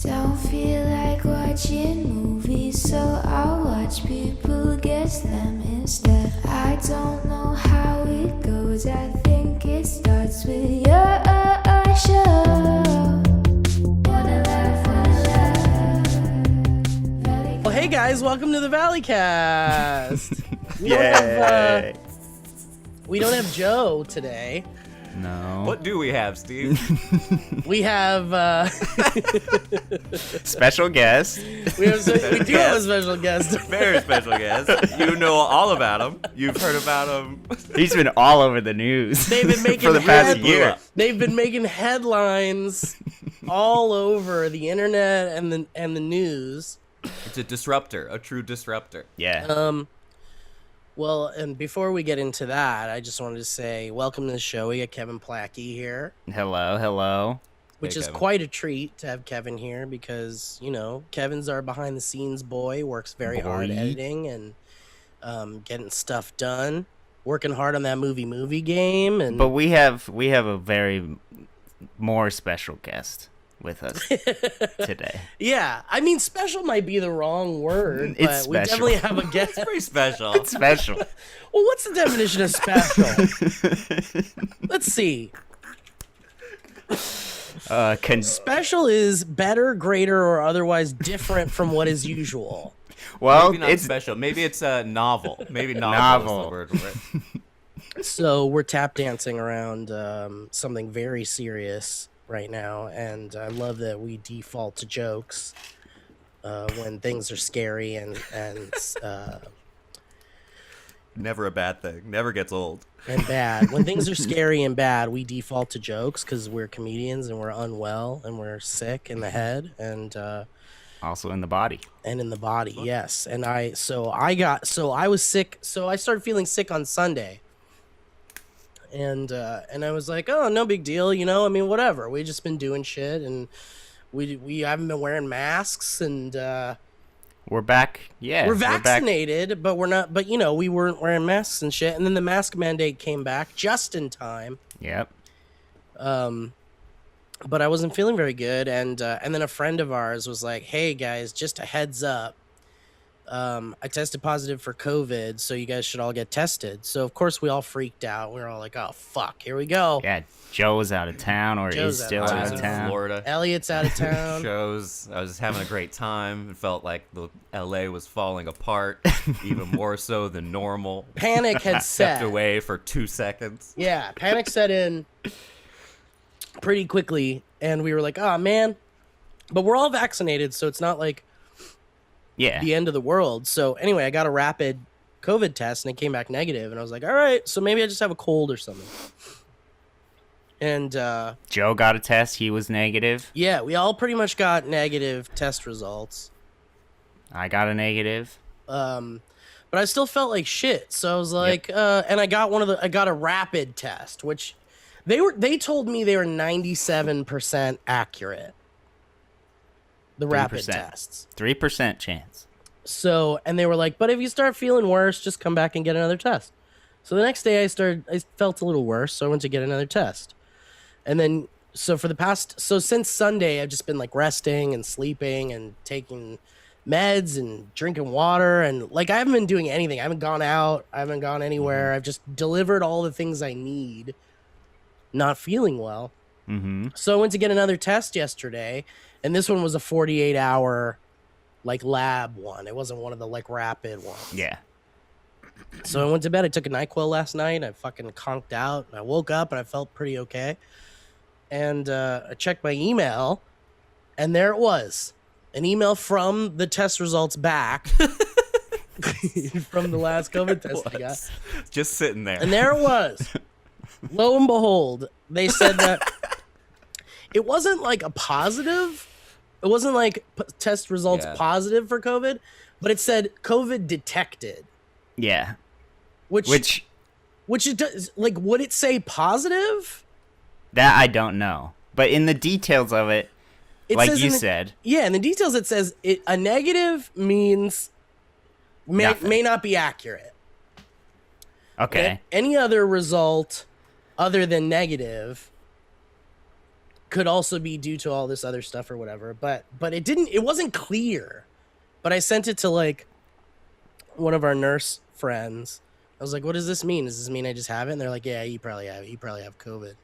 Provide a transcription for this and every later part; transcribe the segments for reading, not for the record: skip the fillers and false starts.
Don't feel like watching movies, so I'll watch people guess them instead. I don't know how it goes, I think it starts with your show. Wanna laugh, Well, hey guys, welcome to the Valleycast. We don't have Joe today. No. What do we have, Steve? We have Special guest. we do have a special guest. Very special guest. You know all about him. You've heard about him. He's been all over the news. They've been making for the past year. They've been making headlines all over the internet and the news. It's a disruptor, a true disruptor. Yeah. Well, and before we get into that, I just wanted to say welcome to the show. We got Kevin Plackey here. Hello. Which is Kevin. quite a treat to have Kevin here because, you know, Kevin's our behind-the-scenes boy, works very hard editing and getting stuff done, working hard on that movie game. And But we have a very more special guest with us today. yeah, I mean, special might be the wrong word, but It's we special. definitely have a guest. It's pretty special. It's special. Well, what's the definition of special? Let's see. Special is better, greater, or otherwise different from what is usual. Well, Maybe not it's special. Maybe it's a novel. Maybe novel. Is the word for it. So we're tap dancing around something very serious right now, and I love that we default to jokes when things are scary and Never a bad thing. Never gets old. bad. When things are scary and bad, we default to jokes because we're comedians and we're unwell and we're sick in the head and also in the body. and in the body. Yes, and I was sick. So I started feeling sick on Sunday. And I was like, oh, no big deal, you know. I mean, whatever. We just been doing shit, and we haven't been wearing masks, and We're back. Yeah. we're back. vaccinated, but we're not. But you know, we weren't wearing masks and shit. And then the mask mandate came back just in time. Yep. But I wasn't feeling very good, and then a friend of ours was like, hey guys, just a heads up. I tested positive for COVID, so you guys should all get tested. So of course we all freaked out. We were all like, "Oh fuck, here we go." Yeah. Joe's out of town, or Joe's is out still of out I of was in town. Florida. Elliot's out of town. Shows. I was having a great time. It felt like the LA was falling apart, even more so than normal. Panic had set. Stepped away for 2 seconds. Yeah, panic set in pretty quickly, and we were like, "Oh man," but we're all vaccinated, so it's not like Yeah. the end of the world. So anyway, I got a rapid COVID test, and it came back negative, and I was like, "All right, so maybe I just have a cold or something." And Joe got a test. He was negative. yeah, we all pretty much got negative test results. I got a negative. But I still felt like shit. So I was like, and I got I got a rapid test, which they told me they were 97% accurate. The rapid 3%. tests. 3% chance. So, and they were like, but if you start feeling worse, just come back and get another test. So the next day I felt a little worse. So I went to get another test. And then, so since Sunday, I've just been like resting and sleeping and taking meds and drinking water. And like, I haven't been doing anything. I haven't gone out. I haven't gone anywhere. I've just delivered all the things I need, not feeling well. Mm-hmm. So I went to get another test yesterday, and this one was a 48-hour like lab one. It wasn't one of the like rapid ones. Yeah. So I went to bed. I took a NyQuil last night. I fucking conked out. And I woke up and I felt pretty okay. And I checked my email, and there it was. An email from the test results back from the last COVID test I got. Just sitting there. And there it was. Lo and behold, they said that it wasn't like a positive. It wasn't like test results positive for COVID, but it said COVID detected. Yeah. Which it does, like, would it say positive? That I don't know. But in the details of it, like you said. Yeah, in the details it says a negative means may not be accurate. Okay. Any other result other than negative could also be due to all this other stuff or whatever. But it wasn't clear. But I sent it to like one of our nurse friends. I was like, what does this mean? Does this mean I just have it? And they're like, yeah, you probably have it. You probably have COVID.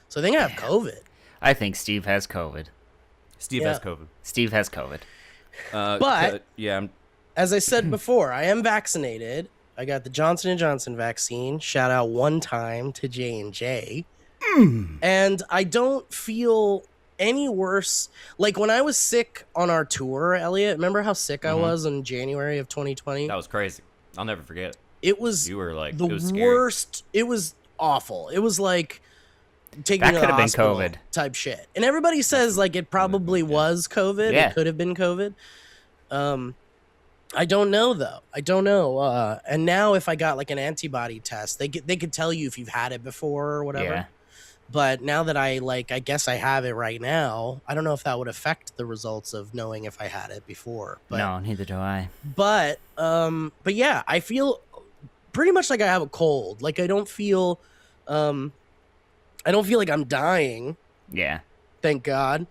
So I think I have COVID. I think Steve has COVID. Steve has COVID. Steve has COVID. But yeah, as I said before, I am vaccinated. I got the Johnson & Johnson vaccine. Shout out one time to J&J. And I don't feel any worse. Like when I was sick on our tour, Elliot, remember how sick I was in January of 2020? that was crazy. I'll never forget it. It was You were like, the it was scary. worst. It was awful. It was like taking That me to could the have been hospital COVID. type shit. And everybody says like it probably was COVID. Yeah. It could have been COVID. I don't know though. I don't know. And now if I got like an antibody test, they could tell you if you've had it before or whatever. Yeah. But now that I guess I have it right now, I don't know if that would affect the results of knowing if I had it before. But, No, neither do I. But yeah, I feel pretty much like I have a cold. Like I don't feel like I'm dying, Yeah. thank God.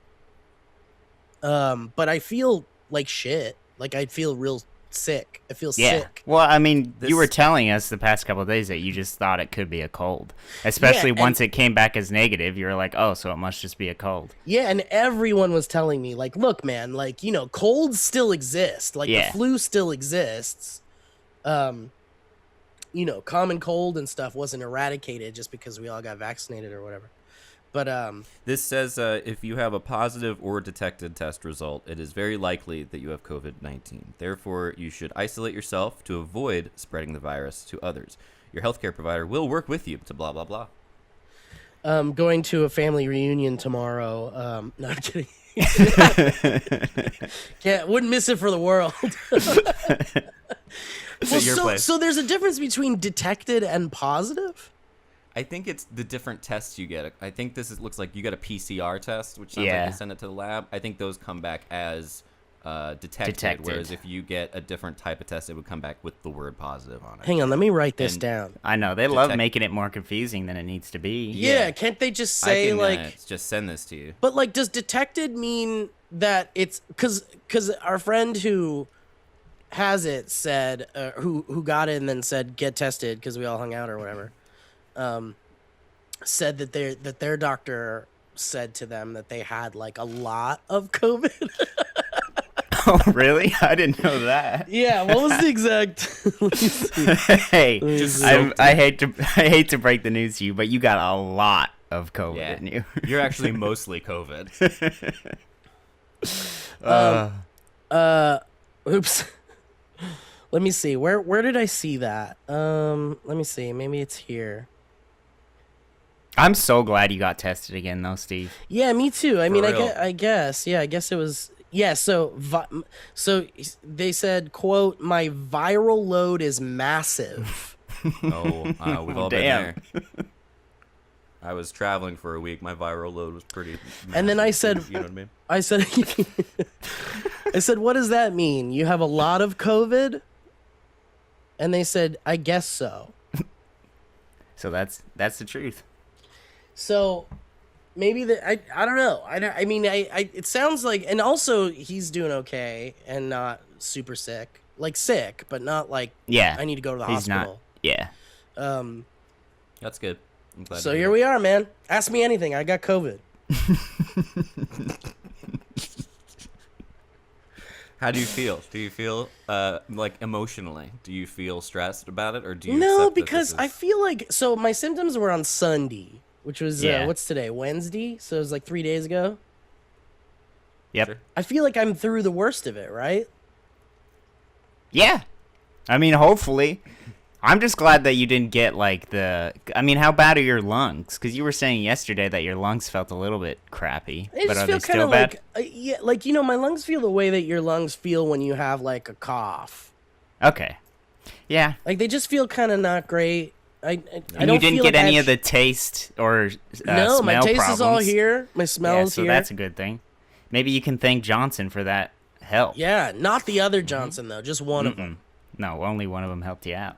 But I feel like shit. Like I feel real sick. I feel Yeah. sick. Well, I mean, This- you were telling us the past couple of days that you just thought it could be a cold. Especially Yeah, once it came back as negative, you were like, oh, so it must just be a cold. Yeah, and everyone was telling me, like, look, man, like, you know, colds still exist. Like, Yeah. the flu still exists. You know, common cold and stuff wasn't eradicated just because we all got vaccinated or whatever. But, This says if you have a positive or detected test result, it is very likely that you have COVID-19. Therefore, you should isolate yourself to avoid spreading the virus to others. Your healthcare provider will work with you to blah, blah, blah. going to a family reunion tomorrow. No, I'm kidding. Wouldn't miss it for the world. At your place. So there's a difference between detected and positive? I think it's the different tests you get. I think looks like you get a PCR test, which sounds Yeah. like you send it to the lab. I think those come back as detected, Detected. whereas if you get a different type of test, it would come back with the word positive on it. Hang on, let me write this And- down. I know. They love Detect- making it more confusing than it needs to be. Yeah, can't they just say, I can like... just send this to you. But like, does detected mean that it's because our friend who has it said who got it and then said get tested because we all hung out or whatever, said that their doctor said to them that they had like a lot of COVID. Oh, really? I didn't know that. Yeah, what was the exact? Let me see. Hey, Just I hate to break the news to you, but you got a lot of COVID Yeah, in you. you're actually mostly COVID. Oops. Let me see. Where did I see that? Let me see. Maybe it's here. I'm so glad you got tested again, though, Steve. Yeah, me too. I mean, real. I guess. Yeah, I guess it was. Yeah. So they said, "quote My viral load is massive." Oh, we've all Damn. been there. I was traveling for a week. My viral load was pretty. And then I massive, said- "You know what I mean?" I said, "I said, what does that mean? You have a lot of COVID?" And they said, "I guess so." So that's the truth. So maybe I don't know. I mean it sounds like, and also he's doing okay and not super sick, like sick, but not like Yeah. I need to go to the He's hospital. not. Yeah. That's good. I'm glad So to here hear we are, man. Ask me anything. I got COVID. How do you feel? Do you feel like emotionally? Do you feel stressed about it, or do you? No, accept that because this I is- feel like my symptoms were on Sunday, which was Yeah. what's today? Wednesday. So it was like 3 days ago. Yep. Sure. I feel like I'm through the worst of it, right? Yeah. I mean, hopefully. I'm just glad that you didn't get like I mean, how bad are your lungs? Because you were saying yesterday that your lungs felt a little bit crappy. I But just are feel they still kind of bad? like yeah, like my lungs feel the way that your lungs feel when you have like a cough. Okay. Yeah. Like they just feel kind of not great. I And don't you didn't feel get like any I of the taste or no, smell my taste problems. is all here. My smell Yeah, is so here. that's a good thing. Maybe you can thank Johnson for that help. Yeah, not the other Johnson though, just one of them. No, only one of them helped you out.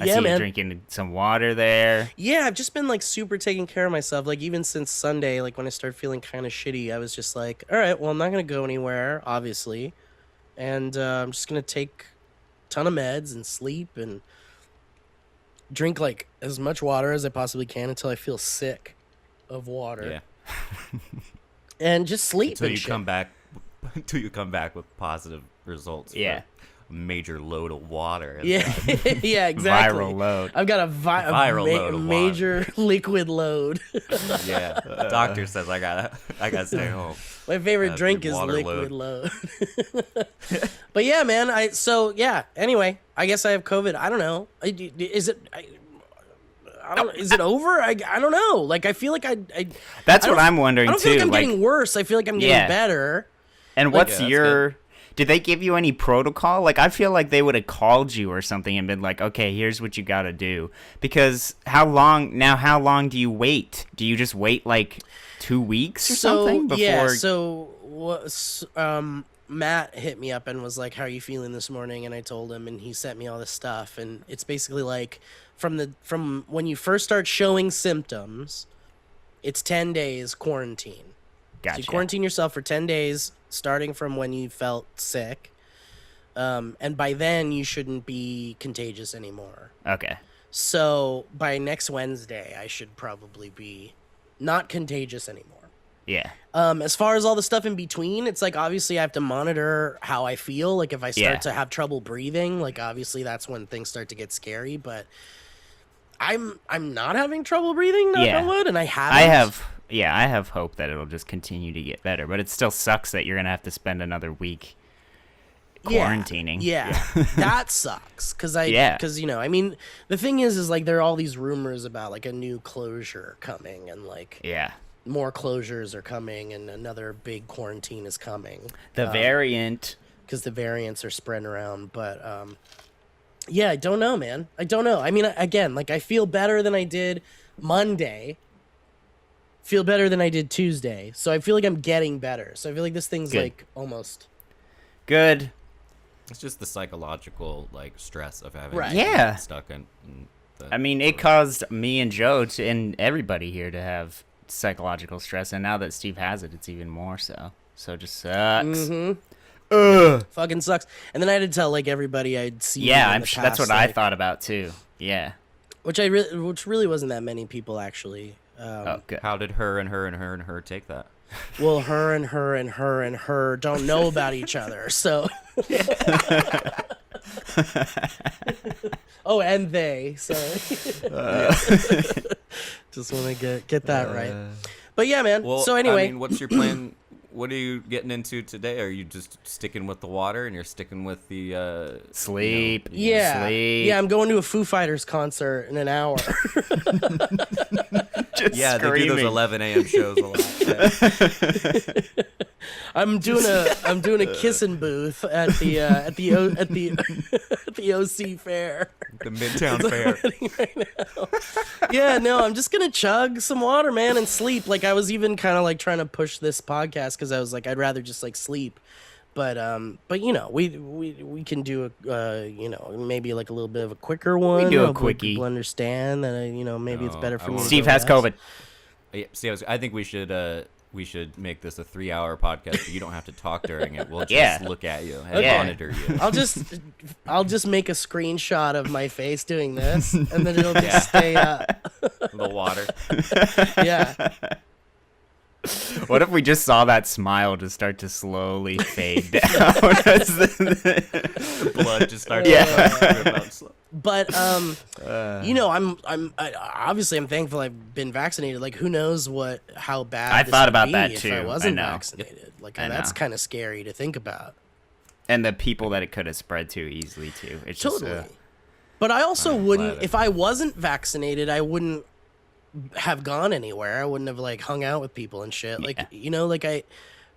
I Yeah, see man. you drinking some water there. Yeah, I've just been like super taking care of myself. Like even since Sunday, like when I started feeling kind of shitty, I was just like, all right, well, I'm not gonna go anywhere, obviously, and I'm just gonna take a ton of meds and sleep and drink like as much water as I possibly can until I feel sick of water, Yeah. and just sleep Until and you shit. come back, until you come back with positive results. for Yeah. a major load of water. Yeah, yeah, exactly. Viral load. I've got a Viral load of water. major liquid load. Yeah. Doctor says I gotta stay home. My favorite That's drink your is water liquid load. But yeah, man. Anyway, I guess I have COVID. I don't know. Is it? I don't. Is it over? I don't know. Like I feel like That's I what don't- I'm wondering I don't feel too. like I'm Like, getting worse. I feel like I'm getting Yeah. better. and what's that's your? Did they give you any protocol? Like, I feel like they would have called you or something and been like, "Okay, here's what you got to do." Because how long do you wait? Do you just wait like 2 weeks or something before? Yeah. Matt hit me up and was like, "How are you feeling this morning?" And I told him, and he sent me all this stuff. And it's basically like from when you first start showing symptoms, it's 10 days quarantine. So Gotcha. you quarantine yourself for 10 days, starting from when you felt sick. And by then, you shouldn't be contagious anymore. Okay. So by next Wednesday, I should probably be not contagious anymore. Yeah. As far as all the stuff in between, it's like obviously I have to monitor how I feel. Like if I start Yeah. to have trouble breathing, like obviously that's when things start to get scary. But I'm not having trouble breathing, knock Yeah. on wood, and I haven't. I have hope that it'll just continue to get better, but it still sucks that you're gonna have to spend another week quarantining. Yeah, that sucks. Cause Yeah. I mean, the thing is like there are all these rumors about like a new closure coming, and like Yeah. more closures are coming, and another big quarantine is coming. The variant. Because the variants are spreading around. But yeah, I don't know, man. I don't know. I mean, again, like I feel better than I did Monday. Feel better than I did Tuesday. So I feel like I'm getting better. So I feel like this thing's Good. like almost. Good. It's just the psychological like stress of having Right. to be Yeah. stuck in the, I mean, it caused me and Joe and everybody here to have psychological stress, and now that Steve has it, it's even more so. So it just sucks. Mm-hmm. Ugh. Fucking sucks. And then I had to tell like everybody I'd seen. Yeah, in I'm the sure that's past, what I like, thought about too. Yeah. Which really wasn't that many people actually. Oh, good. How did her and her and her and her take that? Well, her and her and her and her don't know about each other, so. Oh, and they. Sorry. Just want to get that right. But yeah, man. Well, So anyway, I mean, what's your plan? What are you getting into today? Are you just sticking with the water and you're sticking with the Sleep. yeah, Sleep. yeah, I'm going to a Foo Fighters concert in an hour. Just Yeah, they do those screaming. 11 a.m. shows a lot. Yeah. I'm doing a kissing booth at the at the OC fair. The Midtown Fair. Right now. Yeah, no, I'm just gonna chug some water, man, and sleep. Like I was even kind of like trying to push this podcast because I was like, I'd rather just like sleep. But you know, we can do a you know, maybe like a little bit of a quicker one. do a Hopefully quickie. People understand that you know maybe it's No, better I for me. won't. to Steve go has rest. COVID. Yeah, see, I think we should make this a 3-hour podcast. But you don't have to talk during it. We'll just Yeah. look at you and Yeah. monitor you. I'll just make a screenshot of my face doing this, and then it'll just stay up. The water. Yeah. What if we just saw that smile just start to slowly fade down? As the- Blood just starts Yeah. to drip out slow. But you know, obviously I'm thankful I've been vaccinated. Like, who knows how bad I this thought would about be that if too. I I wasn't know. vaccinated. Like, I that's know. kind of scary to think about. and the people that it could have spread to easily too. It's Totally. just But I also I'm wouldn't, glad if I wasn't vaccinated, I wouldn't have gone anywhere. I wouldn't have like hung out with people and shit. Like, Yeah. you know, like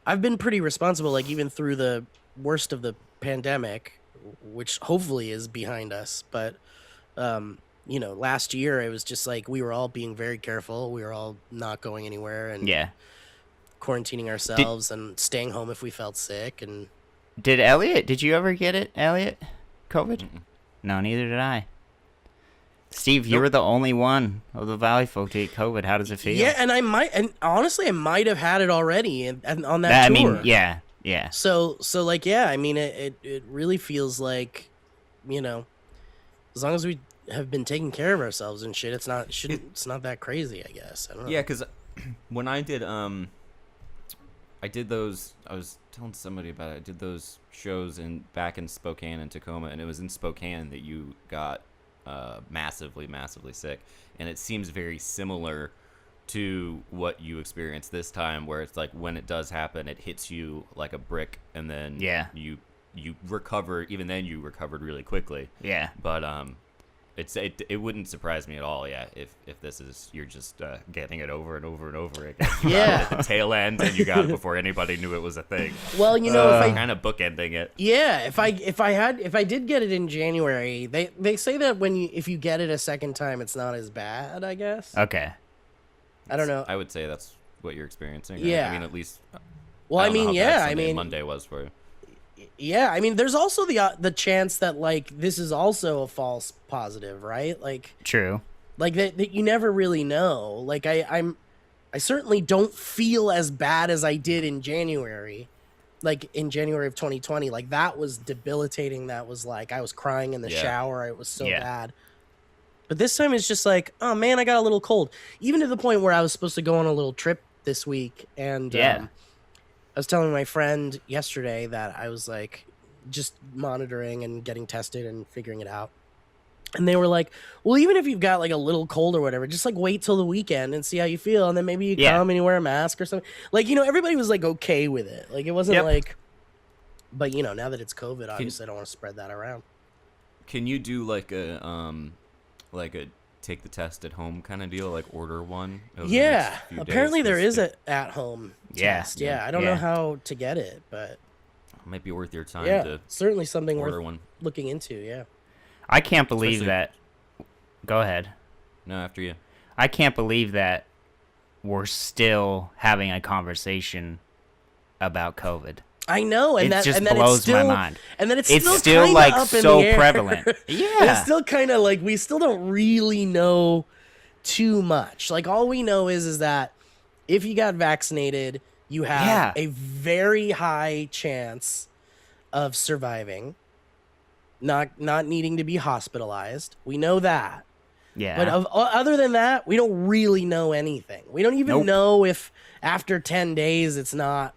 I've been pretty responsible, like even through the worst of the pandemic, which hopefully is behind us. But, you know, last year it was just like, we were all being very careful. We were all not going anywhere and yeah. quarantining ourselves and staying home if we felt sick. And Did you ever get it, Elliot? COVID? No, neither did I. Steve, you were the only one of the Valleyfolk to get COVID. How does it feel? Yeah, and honestly, I might have had it already and on that tour. I mean, yeah. So like, yeah, I mean, it really feels like, you know, as long as we have been taking care of ourselves and shit, it's not that crazy, I guess. I don't know. Yeah, because when I did those. I was telling somebody about it. I did those shows back in Spokane and Tacoma, and it was in Spokane that you got massively sick, and it seems very similar to what you experienced this time, where it's like when it does happen, it hits you like a brick, and then you recover. Even then, you recovered really quickly. Yeah, but it wouldn't surprise me at all, if this is you're just getting it over and over and over again. You got it at the tail end, and you got it before anybody knew it was a thing. Well, you know, if I kind of bookending it. Yeah, if I did get it in January, they say that if you get it a second time, it's not as bad, I guess. Okay. I don't know. I would say that's what you're experiencing. Right? Yeah. I mean, at least. Well, I mean, yeah. I mean, mean, Monday was for you. Yeah, I mean, there's also the chance that like this is also a false positive, right? Like true. Like that you never really know. Like I certainly don't feel as bad as I did in January. Like in January of 2020, like that was debilitating. That was like I was crying in the shower. It was so bad. But this time it's just like, oh man, I got a little cold. Even to the point where I was supposed to go on a little trip this week, and I was telling my friend yesterday that I was like just monitoring and getting tested and figuring it out. And they were like, well, even if you've got like a little cold or whatever, just like wait till the weekend and see how you feel. And then maybe you come and you wear a mask or something. Like, you know, everybody was like okay with it. Like it wasn't like, but you know, now that it's COVID, obviously I don't want to spread that around. Can you do like a take the test at home kind of deal, like order one? Yeah, apparently there is a at home test. Yeah, I don't know how to get it, but it might be worth your time. To certainly something order worth one. Looking into. Yeah, I can't believe that. Go ahead. No, after you. I can't believe that we're still having a conversation about COVID. I know, and it just and blows still, my mind. And then it's still like up in so the air. prevalent. Yeah, it's still kind of like we still don't really know too much. Like all we know is that if you got vaccinated, you have a very high chance of surviving, not needing to be hospitalized. We know that. Yeah. But other than that, we don't really know anything. We don't even know if after 10 days it's not.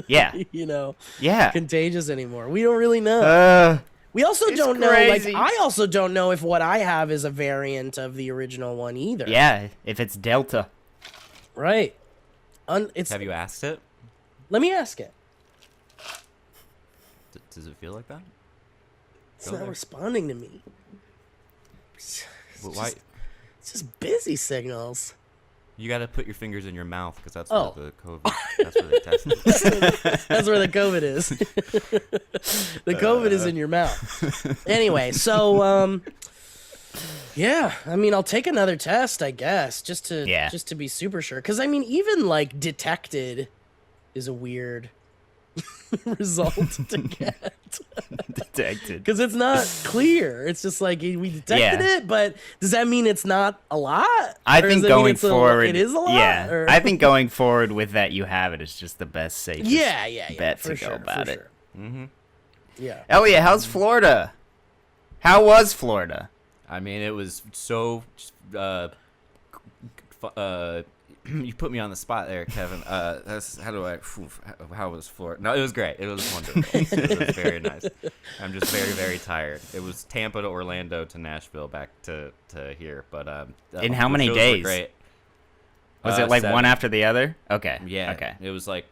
You know, contagious anymore. We don't really know. We also don't know. Like, I also don't know if what I have is a variant of the original one either. Yeah, if it's Delta. Right. Have you asked it? Let me ask it. Does it feel like that? It's not responding to me. Why? It's just busy signals. You got to put your fingers in your mouth because that's where the COVID. That's where they test it. That's where the COVID is. The COVID is in your mouth. Anyway, so yeah, I mean, I'll take another test, I guess, just to be super sure. Because I mean, even like detected is a weird result to get. Detected. Because it's not clear. It's just like we detected it, but does that mean it's not a lot? I think going forward, it is a lot. Yeah, or? I think going forward with that, you have it is just the best, safest bet to go about it. Sure. Mm-hmm. Yeah. Elliot, how's Florida? How was Florida? I mean, it was so. You put me on the spot there, Kevin. That's how was Florida? No, it was great. It was wonderful. It was very nice. I'm just very, very tired. It was Tampa to Orlando to Nashville back to here. But in how many days? Great. Was it like 7. one after the other? Okay. Yeah. Okay. It was like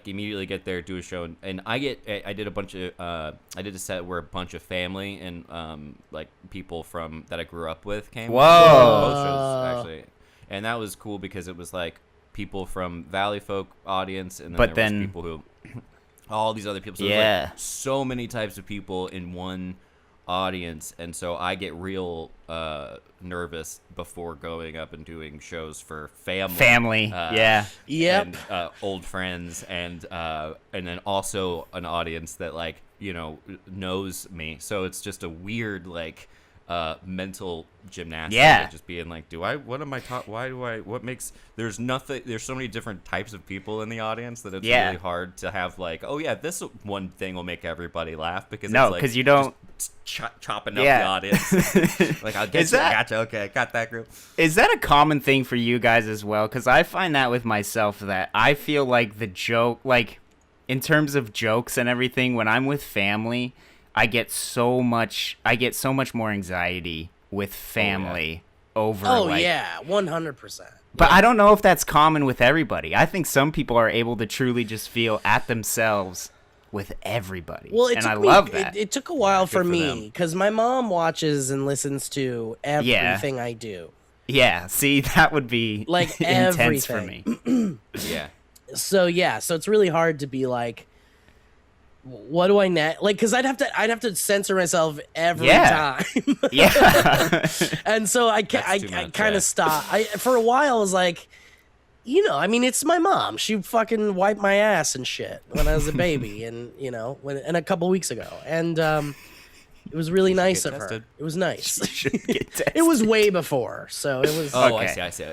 immediately get there, do a show, and I did a bunch of I did a set where a bunch of family and like people from that I grew up with came. Whoa. Both shows actually. And that was cool because it was like people from Valleyfolk audience, and then was people who, all these other people. So there's like so many types of people in one audience, and so I get real nervous before going up and doing shows for family. And old friends, and then also an audience that like knows me. So it's just a weird like. mental gymnastics. Yeah. Just being like, what am I taught? What makes, there's so many different types of people in the audience that it's really hard to have like, oh yeah, this one thing will make everybody laugh because No, it's like, because you don't. chopping up the audience. Like, I'll get you. I gotcha. Okay, I got that group. Is that a common thing for you guys as well? Because I find that with myself that I feel like the joke, like in terms of jokes and everything, when I'm with family, I get so much more anxiety with family over. Oh like, yeah, 100%. But I don't know if that's common with everybody. I think some people are able to truly just feel at themselves with everybody. Well, I love that. It took a while for them. me because my mom watches and listens to everything I do. Yeah, see, that would be Like intense for everything. me. Yeah. So it's really hard to be like, what do I like? Because I'd have to censor myself every time. Yeah. And so I kind of stopped. For a while I was like, I mean, it's my mom. She fucking wiped my ass and shit when I was a baby, and and a couple weeks ago, and it was really nice of her. It was nice. It was way before, so it was. Oh, Okay. I see.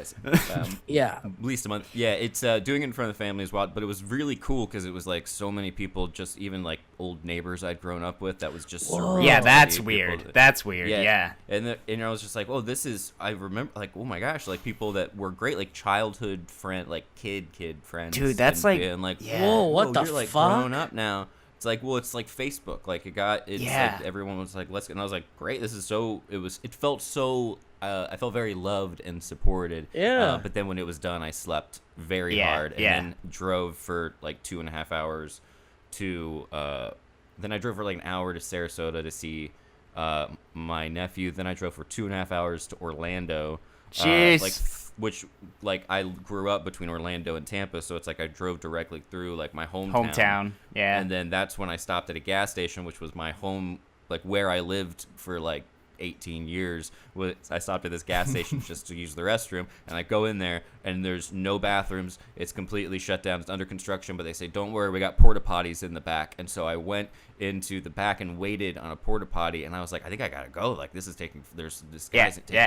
Yeah. At least a month. Yeah, it's doing it in front of the family is wild, but it was really cool because it was like so many people, just even like old neighbors I'd grown up with. That was just surreal. Yeah, that's People weird. that- That's weird. Yeah. And I was just like, oh, this is. I remember like, oh my gosh, like people that were great, like childhood friend, like kid friends. Dude, that's and like- being like, yeah. Whoa, what the you're like fuck? grown up now. It's like, well, it's like Facebook. Like like everyone was like, let's. And I was like, great. This is so. It felt so. I felt very loved and supported. Yeah. But then when it was done, I slept very hard and then drove for like 2.5 hours to. Then I drove for like an hour to Sarasota to see my nephew. Then I drove for 2.5 hours to Orlando. Jeez. Which I grew up between Orlando and Tampa, so it's like I drove directly through like my hometown. Yeah. And then that's when I stopped at a gas station, which was my home, like where I lived for like 18 years. I stopped at this gas station just to use the restroom, and I go in there and there's no bathrooms. It's completely shut down. It's under construction, but they say, don't worry, we got porta potties in the back. And so I went into the back and waited on a porta potty, and I was like, I think I gotta go. Like, this guy's taking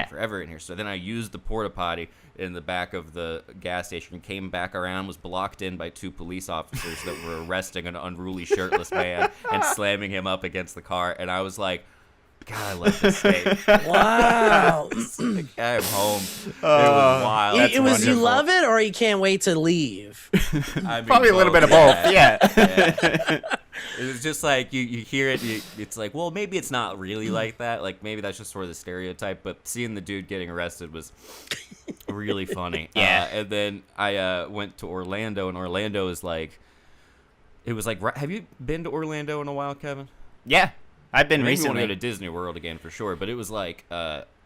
forever in here. So then I used the porta potty in the back of the gas station, came back around, was blocked in by 2 police officers that were arresting an unruly shirtless man and slamming him up against the car. And I was like, God, I love this state. Wow. I'm home. It was wild. It was you love it or you can't wait to leave. I mean, Probably a little bit of both. Yeah. It was just like you hear it. It's like, well, maybe it's not really like that. Like maybe that's just sort of the stereotype. But seeing the dude getting arrested was really funny. Yeah. And then I went to Orlando, and Orlando is like, it was like, have you been to Orlando in a while, Kevin? Yeah. I've been Maybe we want recently. to go to Disney World again for sure, but it was like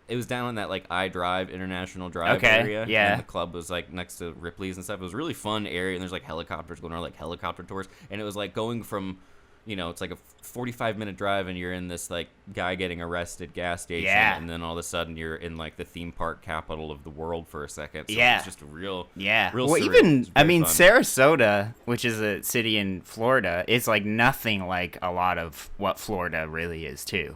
it was down on that like iDrive International Drive area. Yeah. And the club was like next to Ripley's and stuff. It was a really fun area, and there's like helicopters going on, like helicopter tours, and it was like going from, it's like a 45-minute drive, and you're in this like guy getting arrested gas station, and then all of a sudden you're in like the theme park capital of the world for a second. So it was just real Well, surreal. even It was very fun. Sarasota, which is a city in Florida, is like nothing like a lot of what Florida really is too.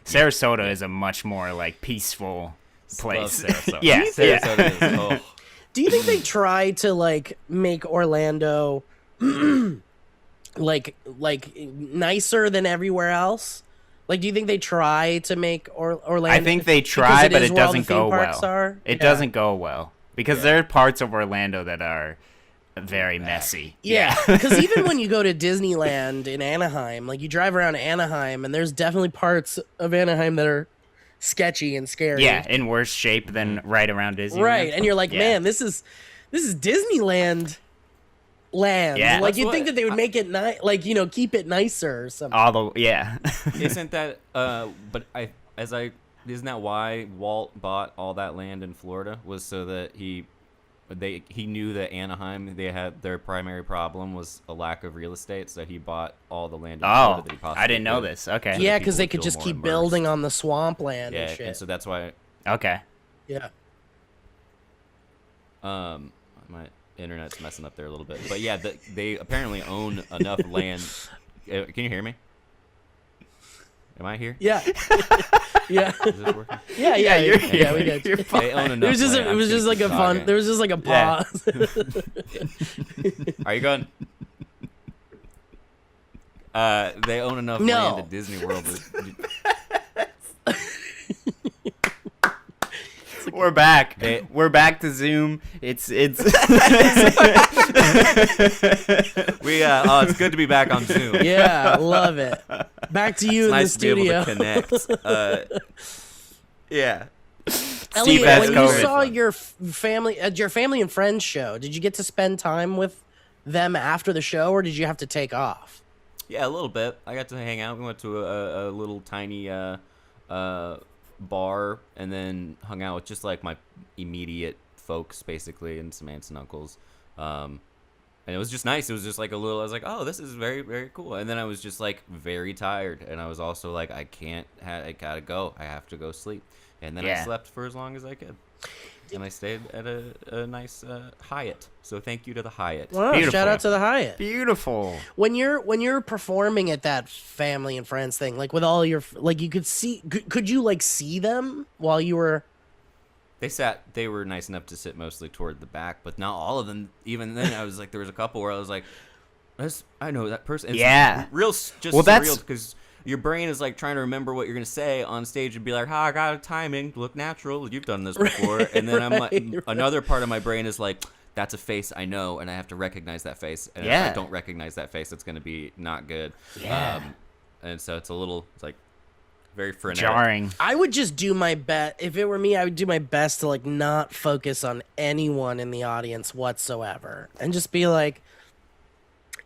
Sarasota is a much more like peaceful place. Love Sarasota. Yeah. Sarasota is, oh. Do you think they try to like make Orlando like nicer than everywhere else? Like, do you think they try to make Orlando? I think they try, but it doesn't go well. It Yeah. doesn't go well because there are parts of Orlando that are very messy. Yeah, because even when you go to Disneyland in Anaheim, like you drive around Anaheim, and there's definitely parts of Anaheim that are sketchy and scary. Yeah, in worse shape than right around Disney. Right, and you're like, Yeah. man, this is Disneyland land. Yeah. Like That's you'd what- think that they would make it nice, like keep it nicer or something. Isn't that isn't that why Walt bought all that land in Florida, was so that he knew that Anaheim, their primary problem was a lack of real estate, so he bought all the land in Florida that he possibly I didn't know could. this. Okay. Yeah, people because they would could feel just more keep immersed. building on the swampland Yeah, and shit. and so that's why Okay. Yeah. my internet's messing up there a little bit. But yeah, they apparently own enough land. Can you hear me? Am I here? Yeah. Yeah. Is this working? Yeah, yeah, we did. They own enough It was just, land. it was I'm just gonna like a keep fun. talking. There was just like a Yeah. pause. Are you going? They own enough No. land at Disney World. We're back. We're back to Zoom. It's It's good to be back on Zoom. Yeah, love it. Back to you It's in nice the to be able studio. to connect. Yeah. Elliot, has when you COVID. saw your family at your family and friends show, did you get to spend time with them after the show, or did you have to take off? Yeah, a little bit. I got to hang out. We went to a little tiny bar and then hung out with just like my immediate folks, basically, and some aunts and uncles. And it was just nice. It was just like a little, I was like, oh, this is very, very cool. And then I was just like very tired. And I was also like, I gotta go. I have to go sleep. And then I Yeah. slept for as long as I could. And I stayed at a nice Hyatt. So thank you to the Hyatt. Wow, Beautiful. shout out to the Hyatt. beautiful. When you're performing at that family and friends thing, like with all your like, you could see, could you like see them while you were? They were nice enough to sit mostly toward the back, but not all of them. Even then, I was like, there was a couple where I was like, I know that person. It's Yeah. real, just Well, that's- surreal because your brain is like trying to remember what you're gonna say on stage and be like, I got a timing, look natural. You've done this before. And then I'm like, right. another part of my brain is like, that's a face I know, and I have to recognize that face. And Yeah. if I don't recognize that face, it's gonna be not good. Yeah. And so it's like very frenetic. Jarring. I would just do my best. If it were me, I would do my best to like not focus on anyone in the audience whatsoever, and just be like,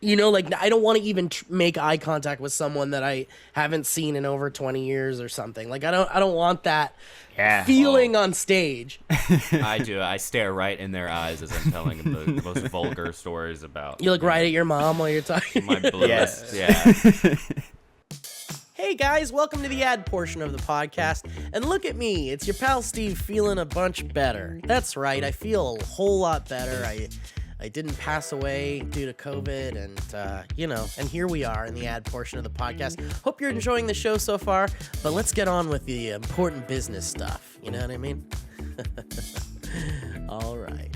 you know, like I don't want to even make eye contact with someone that I haven't seen in over 20 years or something. Like I don't want that Yeah. feeling on stage. I do. I stare right in their eyes as I'm telling them the most vulgar stories about. You look right at your mom while you're talking. my bluest. Yes. Yeah. Hey guys, welcome to the ad portion of the podcast. And look at me, it's your pal Steve feeling a bunch better. That's right, I feel a whole lot better. I didn't pass away due to COVID, and and here we are in the ad portion of the podcast. Hope you're enjoying the show so far, but let's get on with the important business stuff. You know what I mean? All right.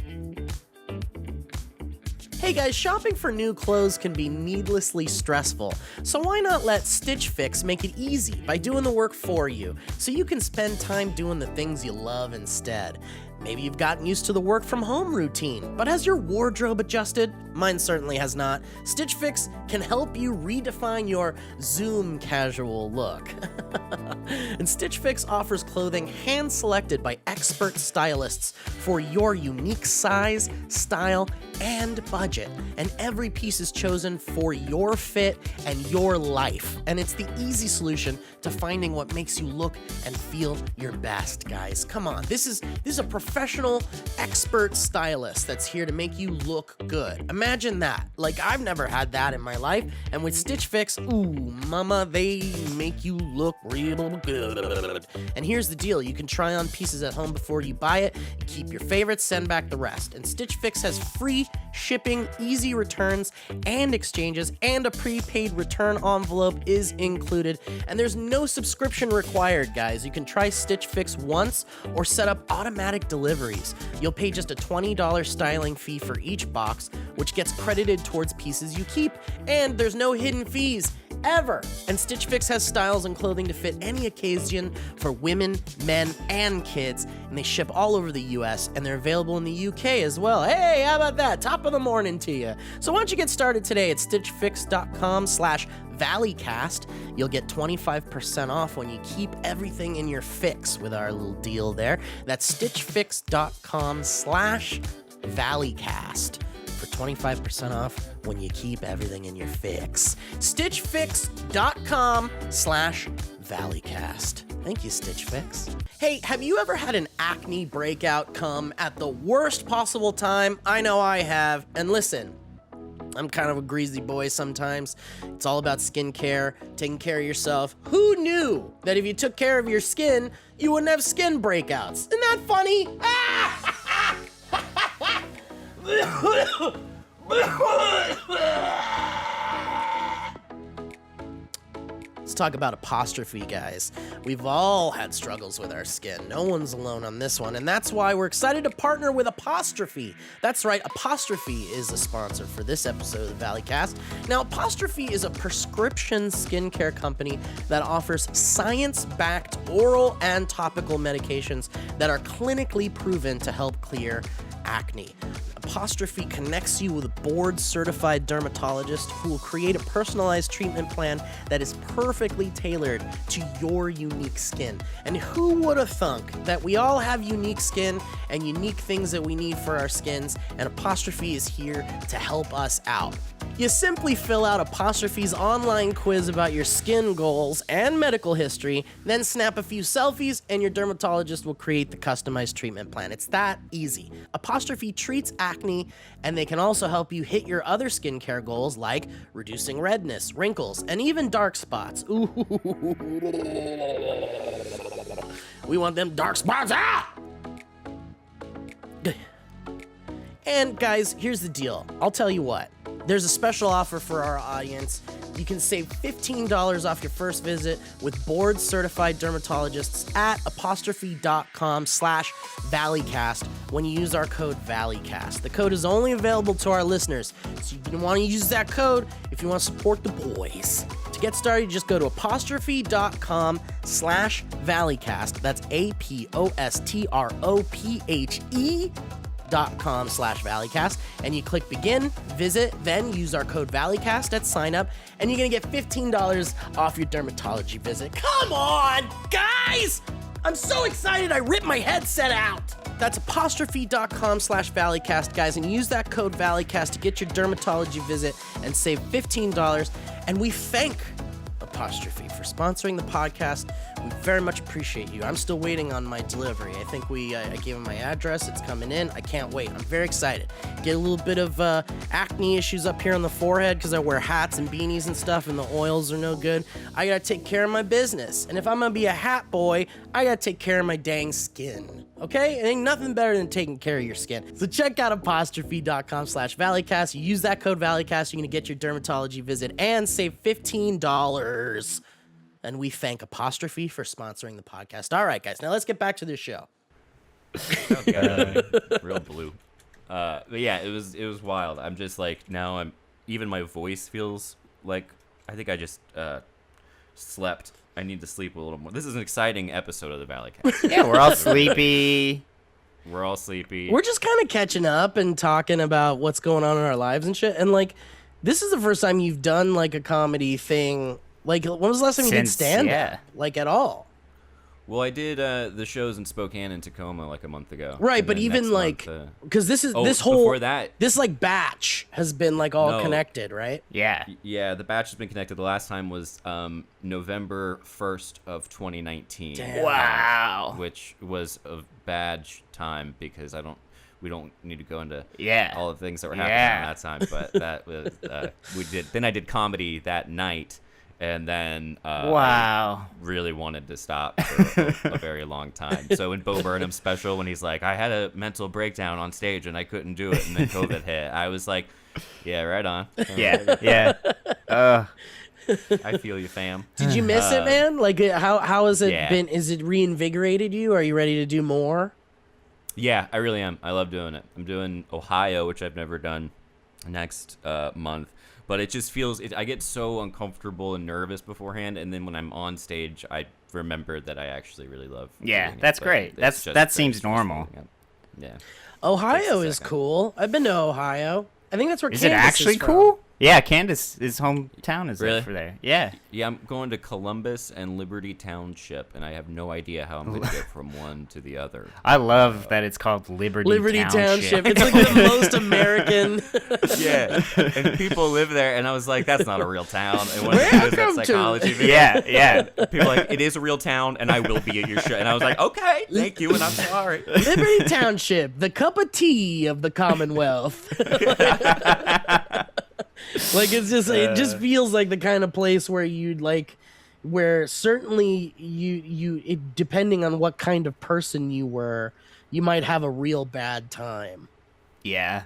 Hey guys, shopping for new clothes can be needlessly stressful, so why not let Stitch Fix make it easy by doing the work for you, so you can spend time doing the things you love instead. Maybe you've gotten used to the work from home routine, but has your wardrobe adjusted? Mine certainly has not. Stitch Fix can help you redefine your Zoom casual look. And Stitch Fix offers clothing hand-selected by expert stylists for your unique size, style, and budget. And every piece is chosen for your fit and your life. And it's the easy solution to finding what makes you look and feel your best, guys. Come on, this is a professional expert stylist that's here to make you look good. Imagine that. Like, I've never had that in my life, and with Stitch Fix, ooh, mama, they make you look real good. And here's the deal, you can try on pieces at home before you buy it, keep your favorites, send back the rest. And Stitch Fix has free shipping, easy returns and exchanges, and a prepaid return envelope is included. And there's no subscription required, guys. You can try Stitch Fix once or set up automatic deliveries. You'll pay just a $20 styling fee for each box, which gets credited towards pieces you keep, and there's no hidden fees ever. And Stitch Fix has styles and clothing to fit any occasion for women, men, and kids, and they ship all over the US, and they're available in the UK as well. Hey, how about that? Top of the morning to you. So why don't you get started today at stitchfix.com/valleycast. You'll get 25% off when you keep everything in your fix with our little deal there. That's stitchfix.com/valleycast for 25% off when you keep everything in your fix. stitchfix.com/valleycast. Thank you, Stitch Fix. Hey, have you ever had an acne breakout come at the worst possible time? I know I have. And listen, I'm kind of a greasy boy sometimes. It's all about skincare, taking care of yourself. Who knew that if you took care of your skin, you wouldn't have skin breakouts? Isn't that funny? Let's talk about apostrophe, guys. We've all had struggles with our skin. No one's alone on this one, and that's why we're excited to partner with Apostrophe. That's right, Apostrophe is a sponsor for this episode of the Valleycast. Now, Apostrophe is a prescription skincare company that offers science-backed oral and topical medications that are clinically proven to help clear acne. Apostrophe connects you with a board-certified dermatologist who will create a personalized treatment plan that is perfectly tailored to your unique skin. And who would have thunk that we all have unique skin and unique things that we need for our skins, and Apostrophe is here to help us out. You simply fill out Apostrophe's online quiz about your skin goals and medical history, then snap a few selfies, and your dermatologist will create the customized treatment plan. It's that easy. Apostrophe treats acne, and they can also help you hit your other skincare goals like reducing redness, wrinkles, and even dark spots. Ooh. We want them dark spots out! And guys, here's the deal. I'll tell you what. There's a special offer for our audience. You can save $15 off your first visit with board-certified dermatologists at apostrophe.com/Valleycast when you use our code Valleycast. The code is only available to our listeners, so you want to use that code if you want to support the boys. To get started, just go to apostrophe.com/Valleycast. That's apostrophe.com/Valleycast, and you click begin, visit, then use our code Valleycast at sign up, and you're gonna get $15 off your dermatology visit. Come on, guys! I'm so excited I ripped my headset out. That's apostrophe.com/Valleycast, guys, and use that code Valleycast to get your dermatology visit and save $15. And we thank Apostrophe for sponsoring the podcast. We very much appreciate you. I'm still waiting on my delivery. I think I gave him my address. It's coming in. I can't wait. I'm very excited. Get a little bit of acne issues up here on the forehead because I wear hats and beanies and stuff, and the oils are no good. I gotta take care of my business. And if I'm gonna be a hat boy, I gotta take care of my dang skin. Okay? It ain't nothing better than taking care of your skin. So check out apostrophe.com/Valleycast. You use that code Valleycast, you're gonna get your dermatology visit and save $15. And we thank Apostrophe for sponsoring the podcast. All right, guys, now let's get back to the show. Real blue. But yeah, it was wild. I'm just like, now even my voice feels like I think I just slept. I need to sleep a little more. This is an exciting episode of the Valleycast. Yeah, we're all sleepy. We're all sleepy. We're just kind of catching up and talking about what's going on in our lives and shit. And like, this is the first time you've done like a comedy thing. Like, when was the last time you did stand-up? Yeah. Like, at all? Well, I did the shows in Spokane and Tacoma like a month ago. Right, And but then even next like, month, because this oh, this whole before that, this like batch has been like all No. connected, right? Yeah. yeah, the batch has been connected. The last time was November 1st of 2019. Damn. Wow. Which was a bad time because we don't need to go into Yeah. all the things that were happening Yeah. on that time. But that was we did. Then I did comedy that night, and then Wow. I really wanted to stop for a very long time. So in Bo Burnham's special, when he's like, I had a mental breakdown on stage and I couldn't do it, and then COVID hit, I was like, yeah, right on. Yeah. Yeah. I feel you, fam. Did you miss it, man? Like, how has it yeah. been? Is it reinvigorated you? Are you ready to do more? Yeah, I really am. I love doing it. I'm doing Ohio, which I've never done, next month. But it just feels, I get so uncomfortable and nervous beforehand, and then when I'm on stage, I remember that I actually really love Yeah, doing it. that's But great. it's That just seems it's normal. just- Yeah. Ohio Takes a is second. cool. I've been to Ohio. I think that's where Is it Candace actually is from. cool? Yeah, Candace's hometown is Really? over there. Yeah. Yeah, I'm going to Columbus and Liberty Township, and I have no idea how I'm going to get from one to the other. I love that it's called Liberty Township. It's like the most American. Yeah, and people live there, and I was like, that's not a real town. And when I did Welcome that to- psychology video, Yeah, yeah. people were like, it is a real town, and I will be at your show. And I was like, okay, thank you, and I'm sorry. Liberty Township, the cup of tea of the Commonwealth. Like, it's just, it just feels like the kind of place where you'd like, where certainly depending on what kind of person you were, you might have a real bad time. Yeah.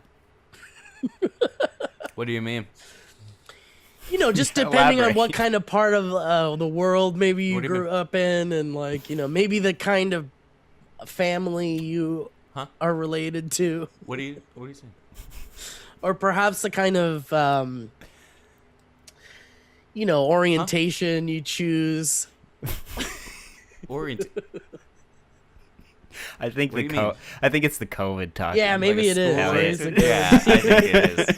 What do you mean? just depending on what Elaborate. kind of part of the world maybe you What do you grew mean? up in, and like, maybe the kind of family you Huh? are related to, What are you saying? or perhaps the kind of orientation you choose. Orient. I think What do you mean? I think it's the COVID talking. Yeah, maybe Like it a is. school Maybe related. it's a good- Yeah, I think it is.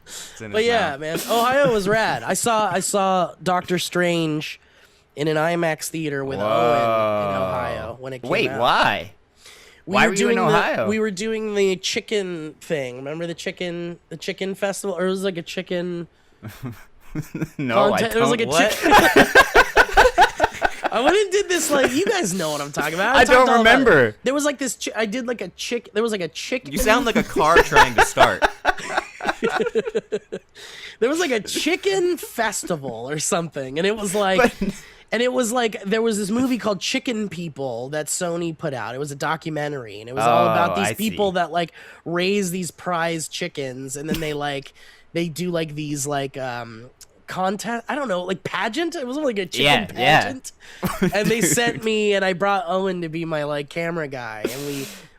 It's in But his yeah, mouth. man, Ohio was rad. I saw Doctor Strange in an IMAX theater with Owen in Ohio when it came Wait, out. why? Why were you in Ohio? We were doing the chicken thing. Remember the chicken festival, or it was like a chicken No, contest. I It was don't. like a What? I went and did this, like, you guys know what I'm talking about. I talked don't all about it. remember. There was like this. I did like a chick. There was like a chicken. You sound like a car trying to start. There was like a chicken festival or something, and it was like. And it was like, there was this movie called Chicken People that Sony put out. It was a documentary, and it was all about Oh, these I people see. that like raise these prize chickens, and then they do like these like contest. I don't know, like pageant. It was like a chicken Yeah. pageant. And they sent me, and I brought Owen to be my like camera guy, and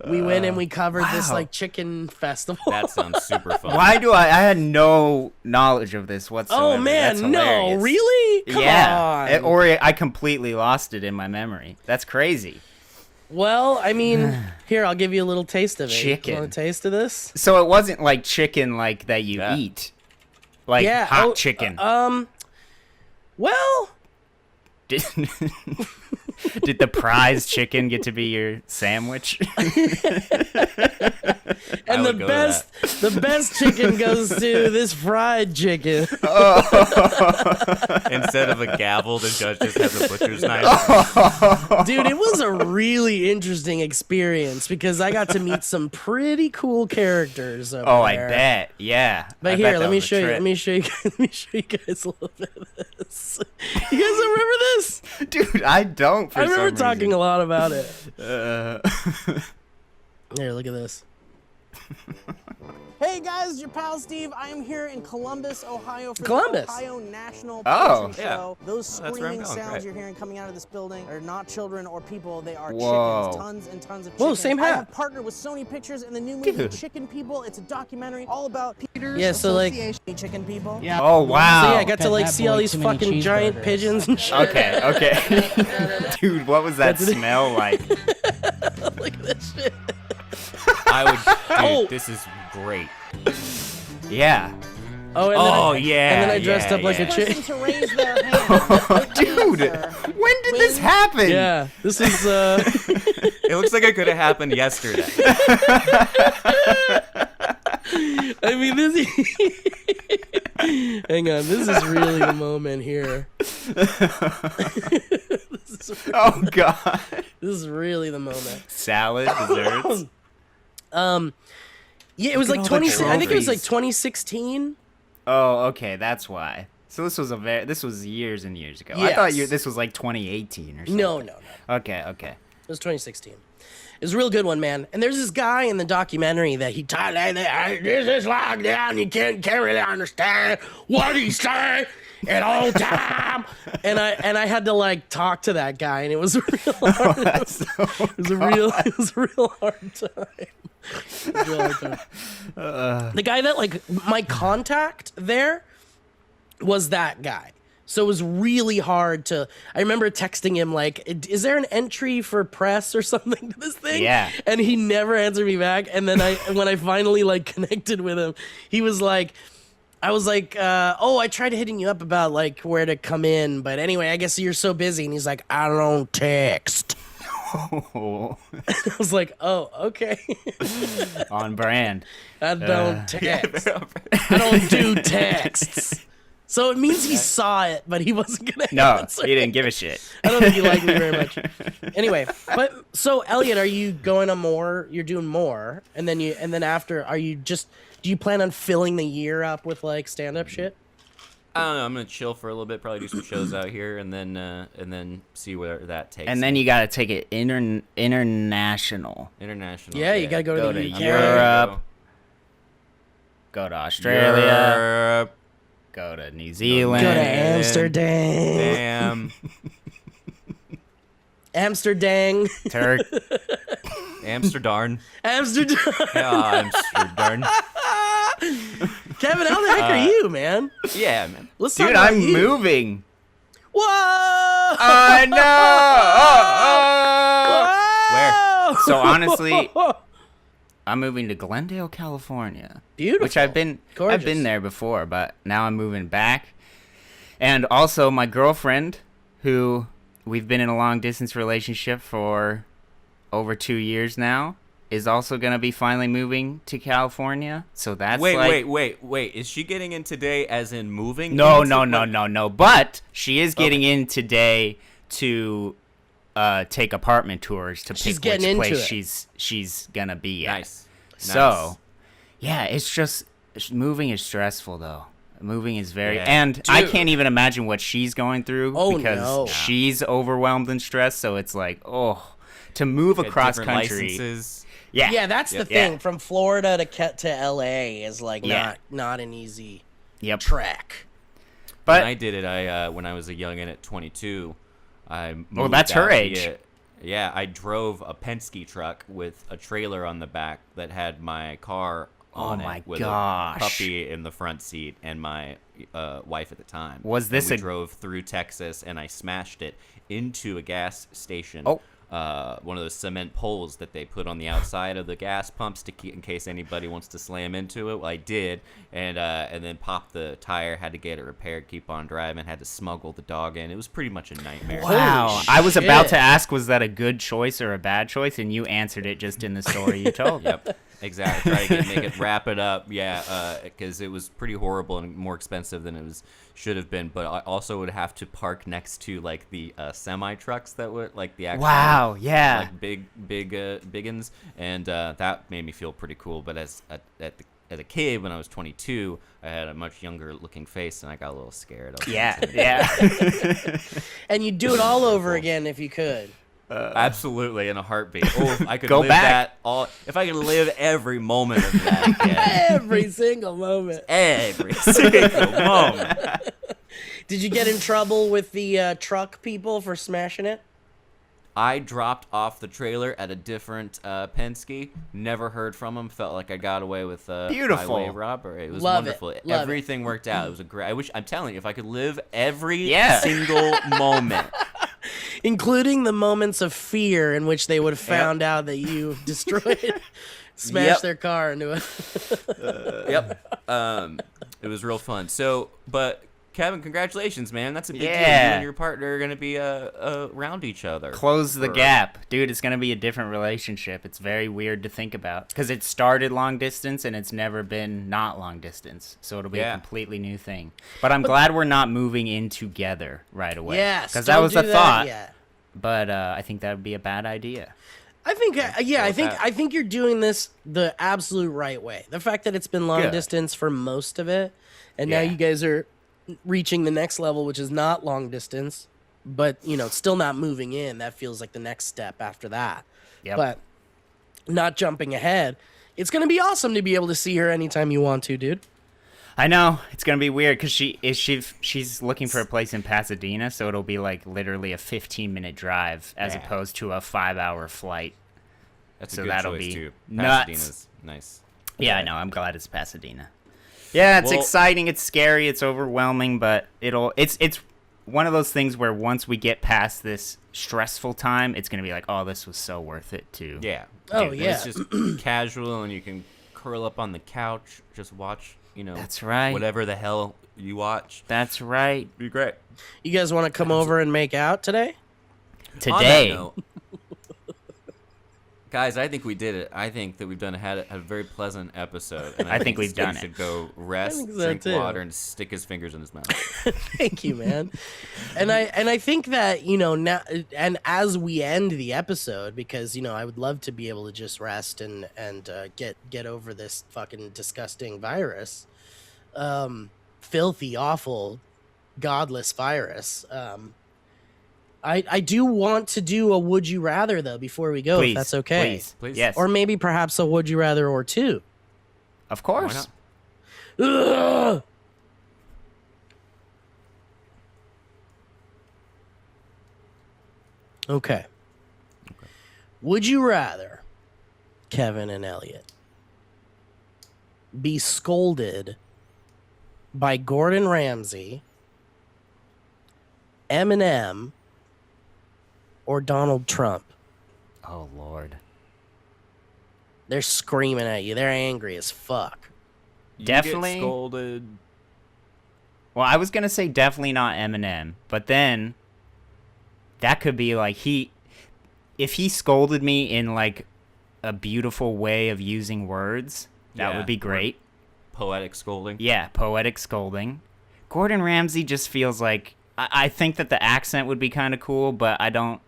we went and we covered this wow. like chicken festival. That sounds super fun. Why do I had no knowledge of this whatsoever. Oh man, That's no, hilarious. really? Come Yeah. on. Or I completely lost it in my memory. That's crazy. Well, I mean, here, I'll give you a little taste of it. Chicken. You want a taste of this? So it wasn't like chicken like that you Yeah. eat. Like Yeah, hot chicken. Well, Did, did the prize chicken get to be your sandwich? and would go to the best chicken goes to this fried chicken. Instead of a gavel, the judge just has a butcher's knife. Dude, it was a really interesting experience because I got to meet some pretty cool characters over Oh, I there. bet. Yeah. But I here, bet let that me was a show you. trip. Let me show you. Let me show you guys a little bit of this. You guys remember this? Dude, I don't. For I remember some talking reason. a lot about it. Uh, Here, look at this. Hey guys, it's your pal Steve. I am here in Columbus, Ohio for Columbus. the Ohio National Oh. Poultry Yeah. Show. Those that's where I'm screaming going, sounds right. you're hearing coming out of this building are not children or people, they are Whoa. chickens. Tons and tons of Whoa, chickens. same I hat. have partnered with Sony Pictures in the new movie Dude. Chicken People. It's a documentary all about Peter's Yeah, so, like- Association Chicken People. Yeah. Oh, wow. So yeah, I got to Fed like that see all boy these too many fucking giant cheeseburgers. pigeons and shit. Okay. Dude, what was that That's it. smell like? Look at this shit. I would. Dude, Oh. this is great. Yeah. Oh, and Oh, then yeah, And then I dressed yeah, up like a yeah. chick. Person to raise their hand. Dude, when did this happen? Yeah, this is It looks like it could have happened yesterday. I mean this. Hang on, this is really the moment here. Oh, God. This is really the moment. Salad, desserts. Yeah, it was Look like at all the 20. I think it was like trophies. 2016. Oh, okay, that's why. So this was years and years ago. I thought Yes. this was like 2018 or something. No. Okay. It was 2016. It was a real good one, man. And there's this guy in the documentary that he taught like, this is lockdown. You can't really understand what he's saying at all time. and I had to like talk to that guy, and it was a real hard. That's so It was a real hard time. It was a real hard time. The guy that like my contact there was that guy. So it was really hard to. I remember texting him like, "Is there an entry for press or something to this thing?" Yeah. And he never answered me back. And then when I finally like connected with him, he was like, I was like, "Oh, I tried hitting you up about like where to come in, but anyway, I guess you're so busy." And he's like, "I don't text." Oh, I was like, "Oh, okay." on brand. I don't text. I don't do texts. So it means he saw it, but he wasn't gonna No, answer. he didn't give a shit. I don't think he liked me very much. Anyway, but so Elliot, are you going to more? You're doing more, and then after, are you just? Do you plan on filling the year up with like stand-up shit? I don't know. I'm gonna chill for a little bit, probably do some shows out here, and then see where that takes. And then you got to take it international. international. Yeah, you gotta go to Go the to UK. Europe. Go to Australia. Europe. Go to New Zealand. Go to Amsterdam. Damn. Amsterdam. Turk. Amsterdam. Amsterdam. Yeah, Amsterdam. Kevin, how the heck are you, man? Yeah, man. Let's talk Dude, about I'm you. moving. Whoa! I know. Whoa! So honestly, I'm moving to Glendale, California. Beautiful. Which I've been Gorgeous. there before, but now I'm moving back. And also my girlfriend, who we've been in a long distance relationship for over 2 years now, is also going to be finally moving to California. So that's wait. Is she getting in today as in moving? No. into- But she is getting in today to take apartment tours to She's pick getting which into place it. she's going to be at. Nice. So, yeah, it's just moving is stressful though. Moving is very, Yeah. and I Dude. can't even imagine what she's going through Oh, because no. she's overwhelmed and stressed. So it's like, to move Got across different country. licenses. Yeah, Yeah, that's the Yep. thing. Yeah. From Florida to LA is like Yeah. not an easy Yep. track. But When I did it, when I was a youngin' at 22, I moved that's her out age. via- Yeah, I drove a Penske truck with a trailer on the back that had my car on Oh my it with gosh. a puppy in the front seat and my wife at the time. Was And this we a- drove through Texas and I smashed it into a gas station. Oh. One of those cement poles that they put on the outside of the gas pumps to keep in case anybody wants to slam into it. Well, I did, and then popped the tire. Had to get it repaired. Keep on driving. Had to smuggle the dog in. It was pretty much a nightmare. wow, Holy I was about shit. to ask, was that a good choice or a bad choice? And you answered it just in the story you told. Yep, exactly. Try to make it wrap it up. Yeah, because it was pretty horrible and more expensive than it should have been. But I also would have to park next to like the semi trucks that would like the actual Wow, yeah. like biggins, and that made me feel pretty cool. But as a kid, when I was 22, I had a much younger looking face, and I got a little scared. I was Yeah, like, yeah. And you'd do it all over again if you could. absolutely, in a heartbeat. Oh, if I could Go live back. that all. If I could live every moment of that again. Every single moment. Every single moment. Did you get in trouble with the truck people for smashing it? I dropped off the trailer at a different Penske. Never heard from him. Felt like I got away with Beautiful. highway robbery. It was Love it. wonderful. Love it. Everything worked out. It was a great. I wish. I'm telling you, if I could live every Yeah. single moment. Including the moments of fear in which they would have found out that you destroyed, smashed Yep. their car into it. Yep. It was real fun. So, but Kevin, congratulations, man. That's a big deal. You Yeah. and your partner are gonna be around each other. Close the for- gap. Dude, it's going to be a different relationship. It's very weird to think about because it started long distance and it's never been not long distance. So it'll be Yeah. a completely new thing. But I'm glad we're not moving in together right away. Yes, Because that don't was do the thought. yet. But I think that would be a bad idea. I think, yeah, with that. I think you're doing this the absolute right way. The fact that it's been long Good. distance for most of it, and now Yeah. you guys are reaching the next level, which is not long distance, but still not moving in. That feels like the next step after that. Yep. But not jumping ahead. It's gonna be awesome to be able to see her anytime you want to, dude. I know it's gonna be weird because she's looking for a place in Pasadena, so it'll be like literally a 15-minute drive as Yeah. opposed to a 5-hour flight. That's So a good that'll choice be too. nuts. Pasadena's nice. Yeah, I know. I'm glad it's Pasadena. Yeah, it's Well- exciting. It's scary. It's overwhelming, but it's one of those things where once we get past this stressful time, it's gonna be like, oh, this was so worth it too. Yeah. Oh, And yeah. It's just casual, and you can curl up on the couch, just watch. That's right. Whatever the hell you watch. That's right. Be great. You guys want to come over and make out today? On that Today, note, guys, I think we did it. I think that we've had a very pleasant episode. And I think we've Steve done it. should go rest, think so, drink too. water, and stick his fingers in his mouth. Thank you, man. and I think that now, and as we end the episode, because I would love to be able to just rest and get over this fucking disgusting virus, filthy, awful, godless virus. I do want to do a would you rather though before we go, please, if that's okay. Please, Please. yes, Or maybe perhaps a would you rather or two. of Why course. not? Ugh! Okay. Would you rather, Kevin and Elliot, be scolded by Gordon Ramsay, Eminem, or Donald Trump? Oh Lord. They're screaming at you. They're angry as fuck. You Definitely. get scolded. Well, I was gonna say definitely not Eminem, but then that could be like if he scolded me in like a beautiful way of using words, that Yeah, would be great. Poetic scolding. Yeah, poetic scolding. Gordon Ramsay just feels like I think that the accent would be kind of cool, but I don't,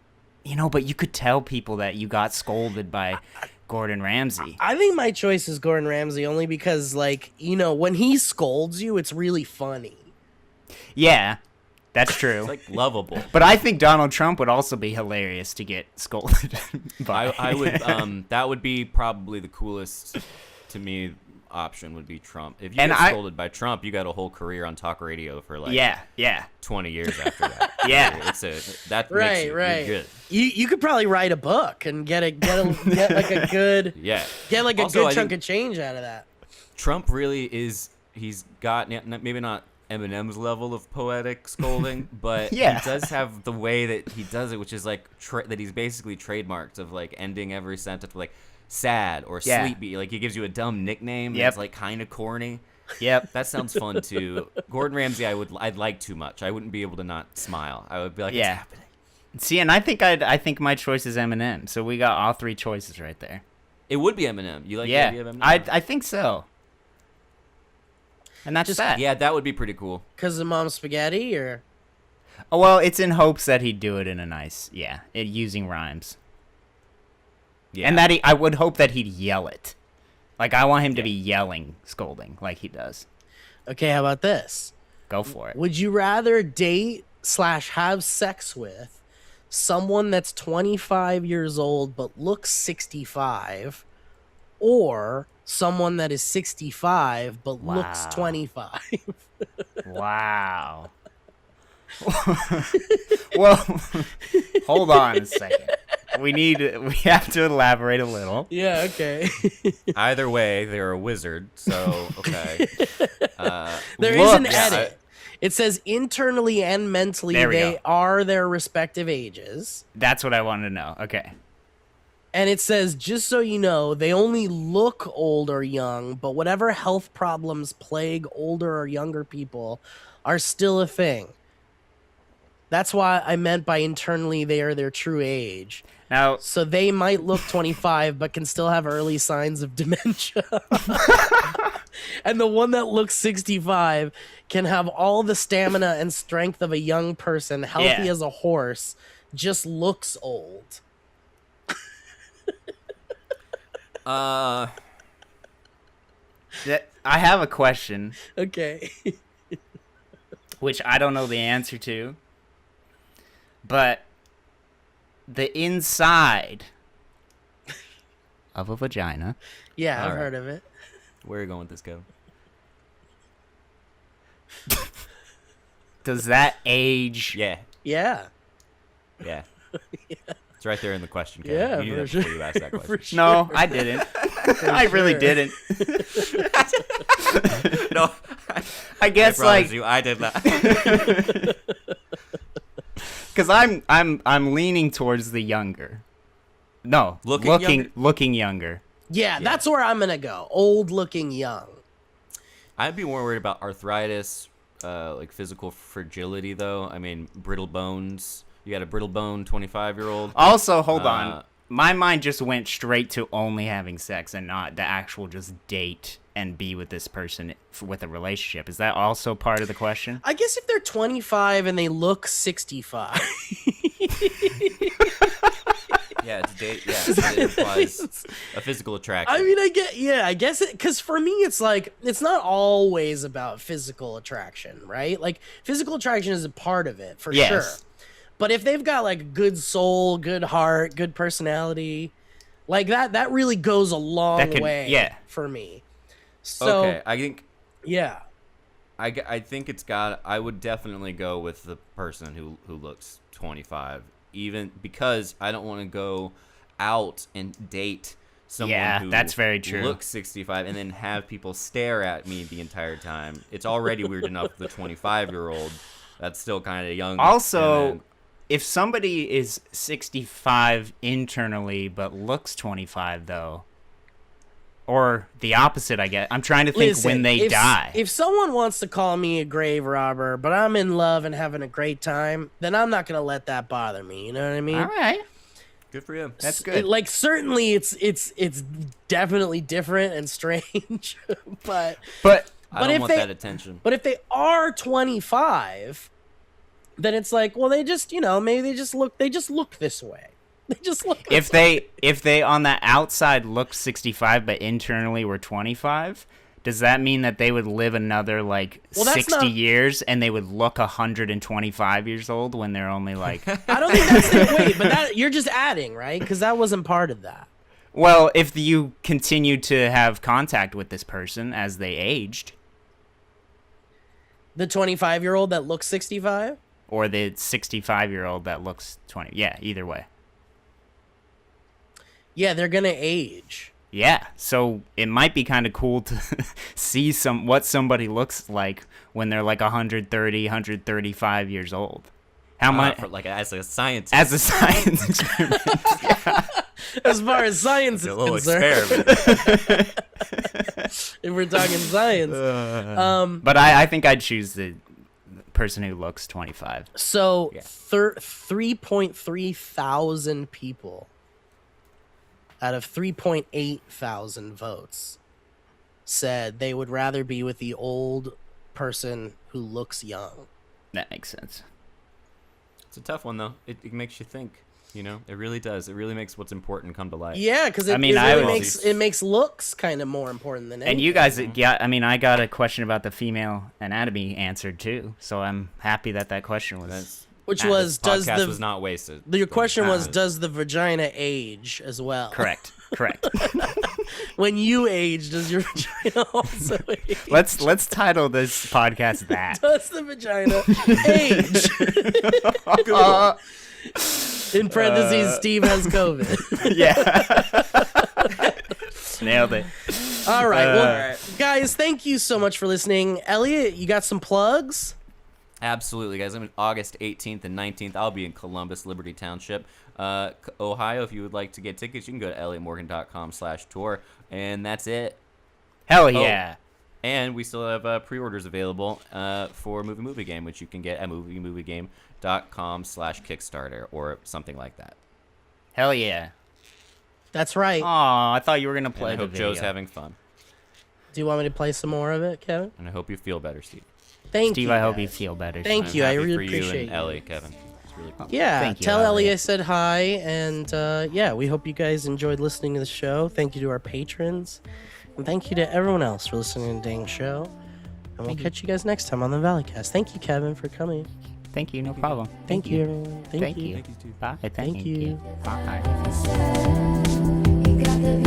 but you could tell people that you got scolded by Gordon Ramsay. I think my choice is Gordon Ramsay only because, like, when he scolds you, it's really funny. Yeah, that's true. It's like lovable. But I think Donald Trump would also be hilarious to get scolded by. I would that would be probably the coolest to me option would be Trump. If you And get I- scolded by Trump, you got a whole career on talk radio for like yeah. 20 years after that. Yeah. That makes Right, you right. good. You could probably write a book and get like a good Yeah. good Also, I chunk think of change out of that. Trump really he's got maybe not Eminem's level of poetic scolding, but Yeah. he does have the way that he does it, which is like that he's basically trademarked of like ending every sentence with like sad or Yeah. sleepy. Like he gives you a dumb nickname Yep. that's like kind of corny. Yep. That sounds fun too. Gordon Ramsay, I'd like too much. I wouldn't be able to not smile. I would be like, Yeah. it's happening. See, and I think my choice is Eminem. So we got all three choices right there. It would be Eminem. You like the Yeah, idea of Eminem? I think so. And that's Just- that. Yeah, that would be pretty cool. Because of Mom's Spaghetti, or Oh, well, it's in hopes that he'd do it in a nice, using rhymes. Yeah. And that I would hope that he'd yell it. Like, I want him to be yelling, scolding, like he does. okay, how about this? Go for it. Would you rather date/have sex with someone that's 25 years old but looks 65, or someone that is 65 but looks Wow. 25? Wow. Well, hold on a second. We have to elaborate a little. Yeah, okay. Either way, they're a wizard, so okay. There is an Looks. edit. It says internally and mentally There we they go. are their respective ages. That's what I wanted to know. Okay. And it says, just so you know, they only look old or young, but whatever health problems plague older or younger people are still a thing. That's why I meant by internally they are their true age. Now, So they might look 25, but can still have early signs of dementia. And the one that looks 65 can have all the stamina and strength of a young person, healthy Yeah. as a horse, just looks old. I have a question, Okay. which I don't know the answer to. But the inside of a vagina, Yeah, I've All right. heard of it. Where are you going with this, Kevin? does that age? Yeah, Yeah. yeah. It's right there in the question, Kevin. Yeah, you knew for that sure. before you asked that question. For sure. No, I didn't. I really sure. didn't. No, I guess like you, I did not. because I'm leaning towards the younger. No, looking younger. Yeah, that's where I'm going to go. Old looking young. I'd be more worried about arthritis, like physical fragility, though. I mean, brittle bones. You got a brittle bone 25-year-old. Also, hold on. Uh, My mind just went straight to only having sex and not the actual just date and be with this person with a relationship. Is that also part of the question? I guess if they're 25 and they look 65. Yeah, it's date. Yeah, it implies a physical attraction. I mean, I guess it, because for me, it's like, it's not always about physical attraction, right? Like, physical attraction is a part of it, for Yes. sure. But if they've got, like, good soul, good heart, good personality, like, that really goes a long way for me. So, Okay, I think yeah. I think it's got. I would definitely go with the person who looks 25, even because I don't want to go out and date someone Yeah, who that's very true. looks 65 and then have people stare at me the entire time. It's already weird enough with a 25-year-old. That's still kind of young. Also, and if somebody is 65 internally but looks 25, though, or the opposite, I guess. I'm trying to think Listen, when they die. If someone wants to call me a grave robber, but I'm in love and having a great time, then I'm not gonna let that bother me. You know what I mean? All right. good for you. That's good. Like certainly, it's definitely different and strange, but I don't if want they- that attention. But if they are 25, then it's like, well, they just, maybe they just look this way. They just look. If they on the outside look 65 but internally were 25, does that mean that they would live another like Well, that's 60 not- years and they would look 125 years old when they're only like I don't think that's the wait, but that you're just adding, right? Because that wasn't part of that. Well, if you continue to have contact with this person as they aged, The 25-year-old that looks 65. or the 65-year-old that looks 20. Yeah, either way. Yeah, they're gonna age. Yeah, so it might be kind of cool to see what somebody looks like when they're like 130, 135 years old. How much Like as a scientist. as a science experiment? As far as science a is little concerned, experiment. if we're talking science. But I think I'd choose the person who looks 25. So Yeah. 3.3 thousand people out of 3.8 thousand votes said they would rather be with the old person who looks young. That makes sense. It's a tough one, though. It makes you think. It really does. It really makes what's important come to light. Yeah, because I mean, it I really was- makes looks kind of more important than anything. And you guys, I got a question about the female anatomy answered too. So I'm happy that question was. Which This was, does podcast the was not wasted. your question was, Ah. does the vagina age as well? Correct. When you age, does your vagina also age? Let's title this podcast that. Does the vagina age? In parentheses, Steve has COVID. Yeah. Nailed it. All right. Well, guys, thank you so much for listening. Elliot, you got some plugs? Absolutely, guys. I'm August 18th and 19th. I'll be in Columbus, Liberty Township, Ohio. If you would like to get tickets, you can go to elliottmorgan.com/tour. And that's it. Hell yeah. And we still have pre-orders available for Movie Game, which you can get at moviemovigame.com/Kickstarter or something like that. Hell yeah. That's right. Aw, I thought you were going to And play I the hope video. Joe's having fun. Do you want me to play some more of it, Kevin? And I hope you feel better, Steve. Thank Steve, you. I hope you guys. feel better. Thank I'm you. I happy really for you appreciate and Ellie, Kevin. It's really cool. Yeah, Thank you, tell Elliot. Ellie I said hi, and yeah, we hope you guys enjoyed listening to the show. Thank you to our patrons, and thank you to everyone else for listening to the dang show. And we'll catch you guys next time on the Valleycast. Thank you, Kevin, for coming. Thank you, no problem. Thank you, everyone. Thank you. Bye. Thank you. Bye. You got the